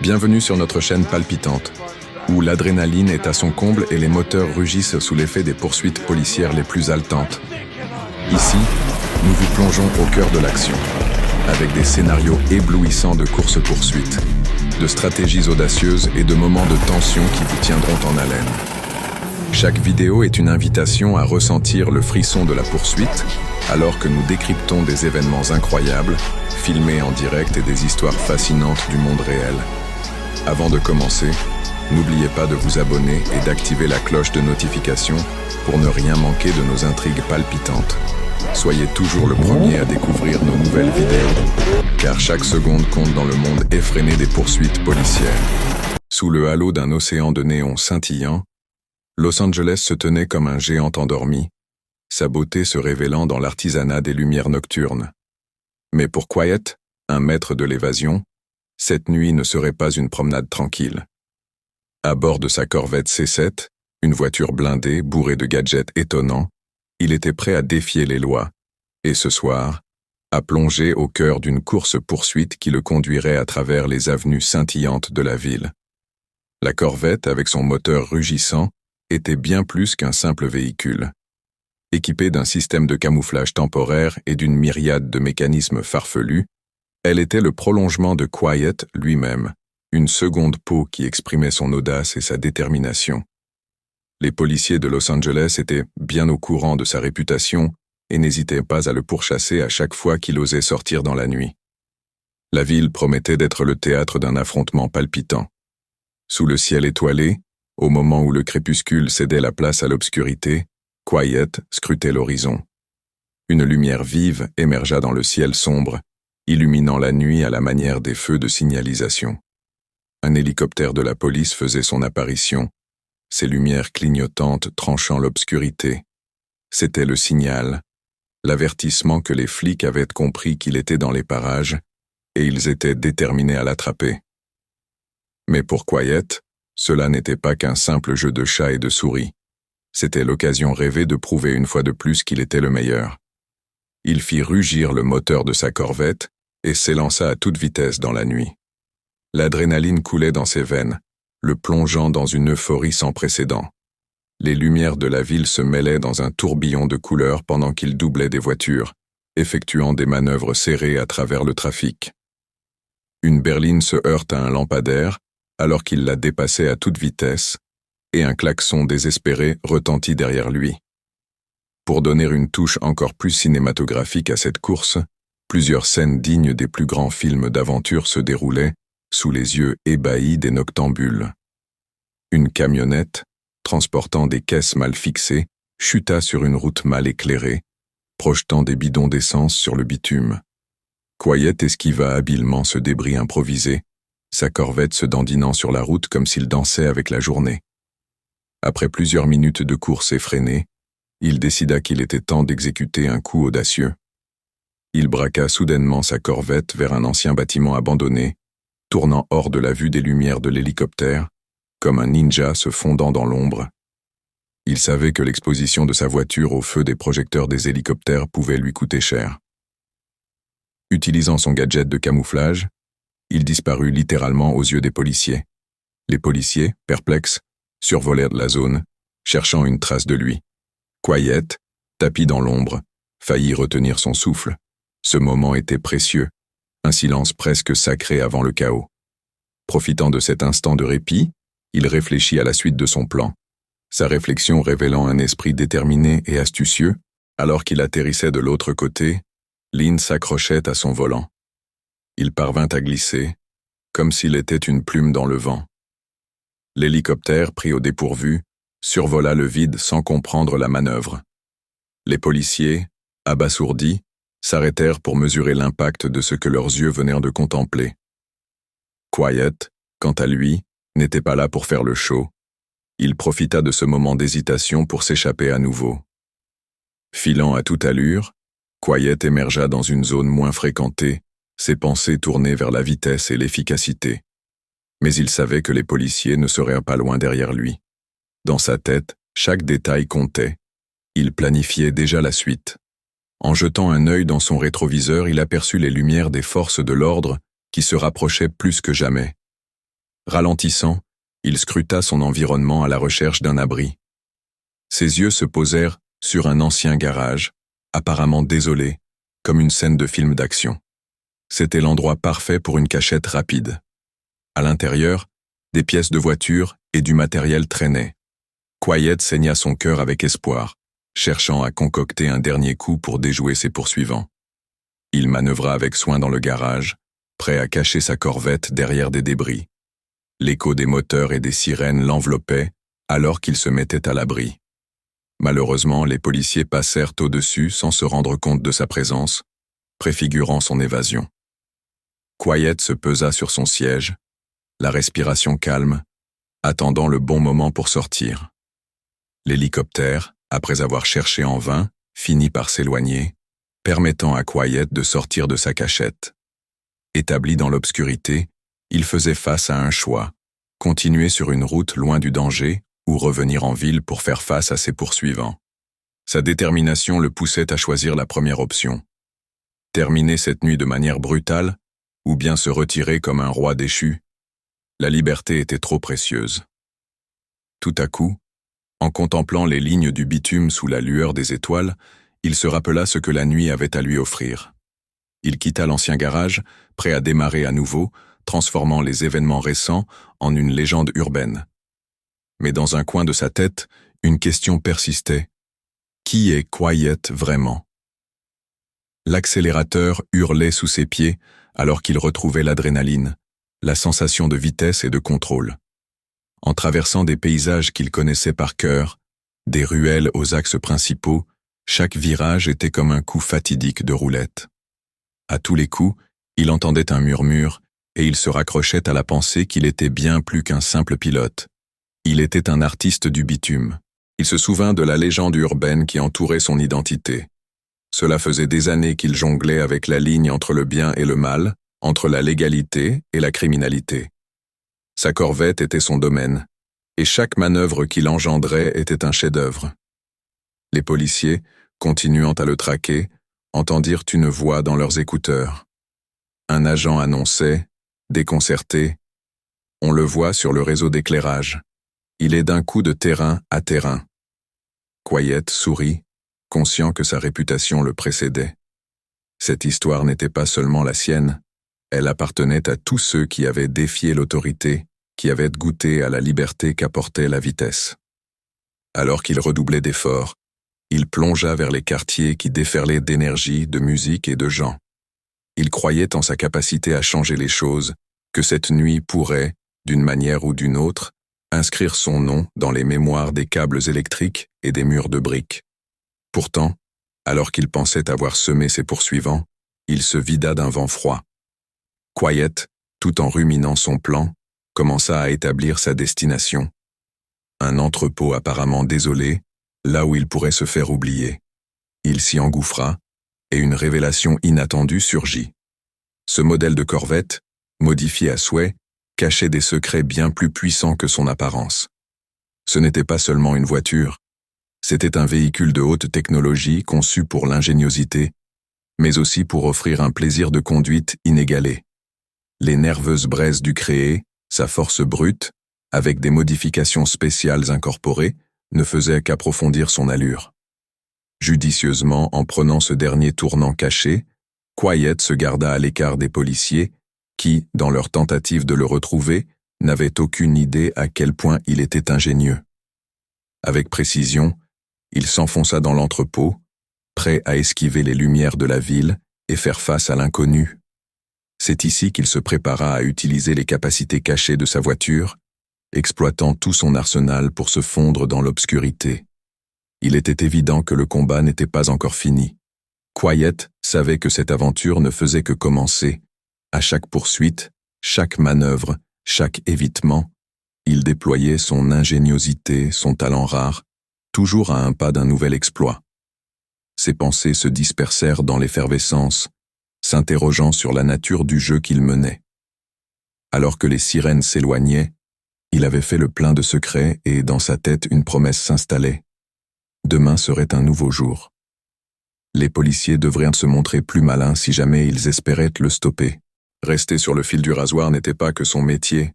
Bienvenue sur notre chaîne palpitante, où l'adrénaline est à son comble et les moteurs rugissent sous l'effet des poursuites policières les plus haletantes. Ici, nous vous plongeons au cœur de l'action, avec des scénarios éblouissants de course-poursuite, de stratégies audacieuses et de moments de tension qui vous tiendront en haleine. Chaque vidéo est une invitation à ressentir le frisson de la poursuite, alors que nous décryptons des événements incroyables, filmés en direct et des histoires fascinantes du monde réel. Avant de commencer, n'oubliez pas de vous abonner et d'activer la cloche de notification pour ne rien manquer de nos intrigues palpitantes. Soyez toujours le premier à découvrir nos nouvelles vidéos, car chaque seconde compte dans le monde effréné des poursuites policières. Sous le halo d'un océan de néons scintillant, Los Angeles se tenait comme un géant endormi, sa beauté se révélant dans l'artisanat des lumières nocturnes. Mais pour Quiet, un maître de l'évasion, cette nuit ne serait pas une promenade tranquille. À bord de sa Corvette C7, une voiture blindée bourrée de gadgets étonnants, il était prêt à défier les lois, et ce soir, à plonger au cœur d'une course-poursuite qui le conduirait à travers les avenues scintillantes de la ville. La Corvette, avec son moteur rugissant, était bien plus qu'un simple véhicule. Équipée d'un système de camouflage temporaire et d'une myriade de mécanismes farfelus, elle était le prolongement de Quiet lui-même, une seconde peau qui exprimait son audace et sa détermination. Les policiers de Los Angeles étaient bien au courant de sa réputation et n'hésitaient pas à le pourchasser à chaque fois qu'il osait sortir dans la nuit. La ville promettait d'être le théâtre d'un affrontement palpitant. Sous le ciel étoilé, au moment où le crépuscule cédait la place à l'obscurité, Quiet scrutait l'horizon. Une lumière vive émergea dans le ciel sombre, illuminant la nuit à la manière des feux de signalisation. Un hélicoptère de la police faisait son apparition, ses lumières clignotantes tranchant l'obscurité. C'était le signal, l'avertissement que les flics avaient compris qu'il était dans les parages, et ils étaient déterminés à l'attraper. Mais pour Quiet, cela n'était pas qu'un simple jeu de chat et de souris. C'était l'occasion rêvée de prouver une fois de plus qu'il était le meilleur. Il fit rugir le moteur de sa Corvette et s'élança à toute vitesse dans la nuit. L'adrénaline coulait dans ses veines, le plongeant dans une euphorie sans précédent. Les lumières de la ville se mêlaient dans un tourbillon de couleurs pendant qu'il doublait des voitures, effectuant des manœuvres serrées à travers le trafic. Une berline se heurte à un lampadaire, alors qu'il la dépassait à toute vitesse, et un klaxon désespéré retentit derrière lui. Pour donner une touche encore plus cinématographique à cette course, plusieurs scènes dignes des plus grands films d'aventure se déroulaient sous les yeux ébahis des noctambules. Une camionnette, transportant des caisses mal fixées, chuta sur une route mal éclairée, projetant des bidons d'essence sur le bitume. Quiet esquiva habilement ce débris improvisé, sa Corvette se dandinant sur la route comme s'il dansait avec la journée. Après plusieurs minutes de course effrénée, il décida qu'il était temps d'exécuter un coup audacieux. Il braqua soudainement sa Corvette vers un ancien bâtiment abandonné, tournant hors de la vue des lumières de l'hélicoptère, comme un ninja se fondant dans l'ombre. Il savait que l'exposition de sa voiture au feu des projecteurs des hélicoptères pouvait lui coûter cher. Utilisant son gadget de camouflage, il disparut littéralement aux yeux des policiers. Les policiers, perplexes, survolèrent la zone, cherchant une trace de lui. Quiet, tapi dans l'ombre, faillit retenir son souffle. Ce moment était précieux, un silence presque sacré avant le chaos. Profitant de cet instant de répit, il réfléchit à la suite de son plan, sa réflexion révélant un esprit déterminé et astucieux. Alors qu'il atterrissait de l'autre côté, Lynn s'accrochait à son volant. Il parvint à glisser, comme s'il était une plume dans le vent. L'hélicoptère, pris au dépourvu, survola le vide sans comprendre la manœuvre. Les policiers, abasourdis, s'arrêtèrent pour mesurer l'impact de ce que leurs yeux venaient de contempler. Quiet, quant à lui, n'était pas là pour faire le show. Il profita de ce moment d'hésitation pour s'échapper à nouveau. Filant à toute allure, Quiet émergea dans une zone moins fréquentée, ses pensées tournées vers la vitesse et l'efficacité. Mais il savait que les policiers ne seraient pas loin derrière lui. Dans sa tête, chaque détail comptait. Il planifiait déjà la suite. En jetant un œil dans son rétroviseur, il aperçut les lumières des forces de l'ordre qui se rapprochaient plus que jamais. Ralentissant, il scruta son environnement à la recherche d'un abri. Ses yeux se posèrent sur un ancien garage, apparemment désolé, comme une scène de film d'action. C'était l'endroit parfait pour une cachette rapide. À l'intérieur, des pièces de voiture et du matériel traînaient. Quiet saigna son cœur avec espoir, cherchant à concocter un dernier coup pour déjouer ses poursuivants. Il manœuvra avec soin dans le garage, prêt à cacher sa corvette derrière des débris. L'écho des moteurs et des sirènes l'enveloppait alors qu'il se mettait à l'abri. Malheureusement, les policiers passèrent au-dessus sans se rendre compte de sa présence, préfigurant son évasion. Quiet se pesa sur son siège, la respiration calme, attendant le bon moment pour sortir. L'hélicoptère, après avoir cherché en vain, finit par s'éloigner, permettant à Quiet de sortir de sa cachette. Établi dans l'obscurité, il faisait face à un choix, continuer sur une route loin du danger ou revenir en ville pour faire face à ses poursuivants. Sa détermination le poussait à choisir la première option. Terminer cette nuit de manière brutale, ou bien se retirer comme un roi déchu. La liberté était trop précieuse. Tout à coup, en contemplant les lignes du bitume sous la lueur des étoiles, il se rappela ce que la nuit avait à lui offrir. Il quitta l'ancien garage, prêt à démarrer à nouveau, transformant les événements récents en une légende urbaine. Mais dans un coin de sa tête, une question persistait. Qui est Quiet vraiment? L'accélérateur hurlait sous ses pieds alors qu'il retrouvait l'adrénaline, la sensation de vitesse et de contrôle. En traversant des paysages qu'il connaissait par cœur, des ruelles aux axes principaux, chaque virage était comme un coup fatidique de roulette. À tous les coups, il entendait un murmure et il se raccrochait à la pensée qu'il était bien plus qu'un simple pilote. Il était un artiste du bitume. Il se souvint de la légende urbaine qui entourait son identité. Cela faisait des années qu'il jonglait avec la ligne entre le bien et le mal, entre la légalité et la criminalité. Sa corvette était son domaine, et chaque manœuvre qu'il engendrait était un chef-d'œuvre. Les policiers, continuant à le traquer, entendirent une voix dans leurs écouteurs. Un agent annonçait, déconcerté, « On le voit sur le réseau d'éclairage. Il est d'un coup de terrain à terrain. » Quiet sourit, conscient que sa réputation le précédait. Cette histoire n'était pas seulement la sienne, elle appartenait à tous ceux qui avaient défié l'autorité, qui avaient goûté à la liberté qu'apportait la vitesse. Alors qu'il redoublait d'efforts, il plongea vers les quartiers qui déferlaient d'énergie, de musique et de gens. Il croyait en sa capacité à changer les choses, que cette nuit pourrait, d'une manière ou d'une autre, inscrire son nom dans les mémoires des câbles électriques et des murs de briques. Pourtant, alors qu'il pensait avoir semé ses poursuivants, il se vida d'un vent froid. Quiet, tout en ruminant son plan, commença à établir sa destination. Un entrepôt apparemment désolé, là où il pourrait se faire oublier. Il s'y engouffra, et une révélation inattendue surgit. Ce modèle de corvette, modifié à souhait, cachait des secrets bien plus puissants que son apparence. Ce n'était pas seulement une voiture, c'était un véhicule de haute technologie conçu pour l'ingéniosité, mais aussi pour offrir un plaisir de conduite inégalé. Les nerveuses braises du créé, sa force brute, avec des modifications spéciales incorporées, ne faisaient qu'approfondir son allure. Judicieusement, en prenant ce dernier tournant caché, Quiet se garda à l'écart des policiers qui, dans leur tentative de le retrouver, n'avaient aucune idée à quel point il était ingénieux. Avec précision, il s'enfonça dans l'entrepôt, prêt à esquiver les lumières de la ville et faire face à l'inconnu. C'est ici qu'il se prépara à utiliser les capacités cachées de sa voiture, exploitant tout son arsenal pour se fondre dans l'obscurité. Il était évident que le combat n'était pas encore fini. Quiet savait que cette aventure ne faisait que commencer. À chaque poursuite, chaque manœuvre, chaque évitement, il déployait son ingéniosité, son talent rare, toujours à un pas d'un nouvel exploit. Ses pensées se dispersèrent dans l'effervescence, s'interrogeant sur la nature du jeu qu'il menait. Alors que les sirènes s'éloignaient, il avait fait le plein de secrets et dans sa tête une promesse s'installait. Demain serait un nouveau jour. Les policiers devraient se montrer plus malins si jamais ils espéraient le stopper. Rester sur le fil du rasoir n'était pas que son métier,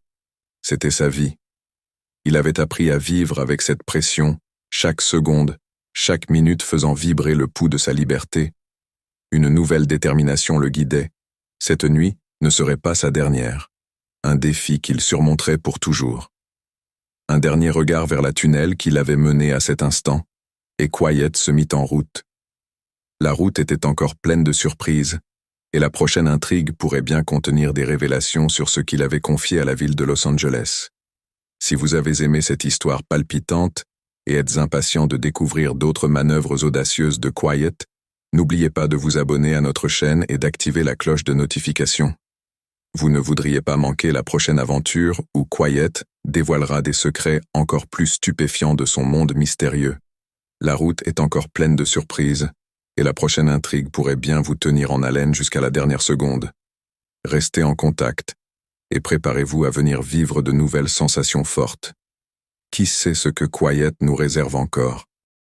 C'était sa vie. Il avait appris à vivre avec cette pression, chaque seconde, chaque minute faisant vibrer le pouls de sa liberté. Une nouvelle détermination le guidait. Cette nuit ne serait pas sa dernière. Un défi qu'il surmonterait pour toujours. Un dernier regard vers la tunnel qui l'avait mené à cet instant, et Quiet se mit en route. La route était encore pleine de surprises, et la prochaine intrigue pourrait bien contenir des révélations sur ce qu'il avait confié à la ville de Los Angeles. Si vous avez aimé cette histoire palpitante et êtes impatient de découvrir d'autres manœuvres audacieuses de Quiet, n'oubliez pas de vous abonner à notre chaîne et d'activer la cloche de notification. Vous ne voudriez pas manquer la prochaine aventure où Quiet dévoilera des secrets encore plus stupéfiants de son monde mystérieux. La route est encore pleine de surprises, et la prochaine intrigue pourrait bien vous tenir en haleine jusqu'à la dernière seconde. Restez en contact, et préparez-vous à venir vivre de nouvelles sensations fortes. Qui sait ce que Quiet nous réserve encore?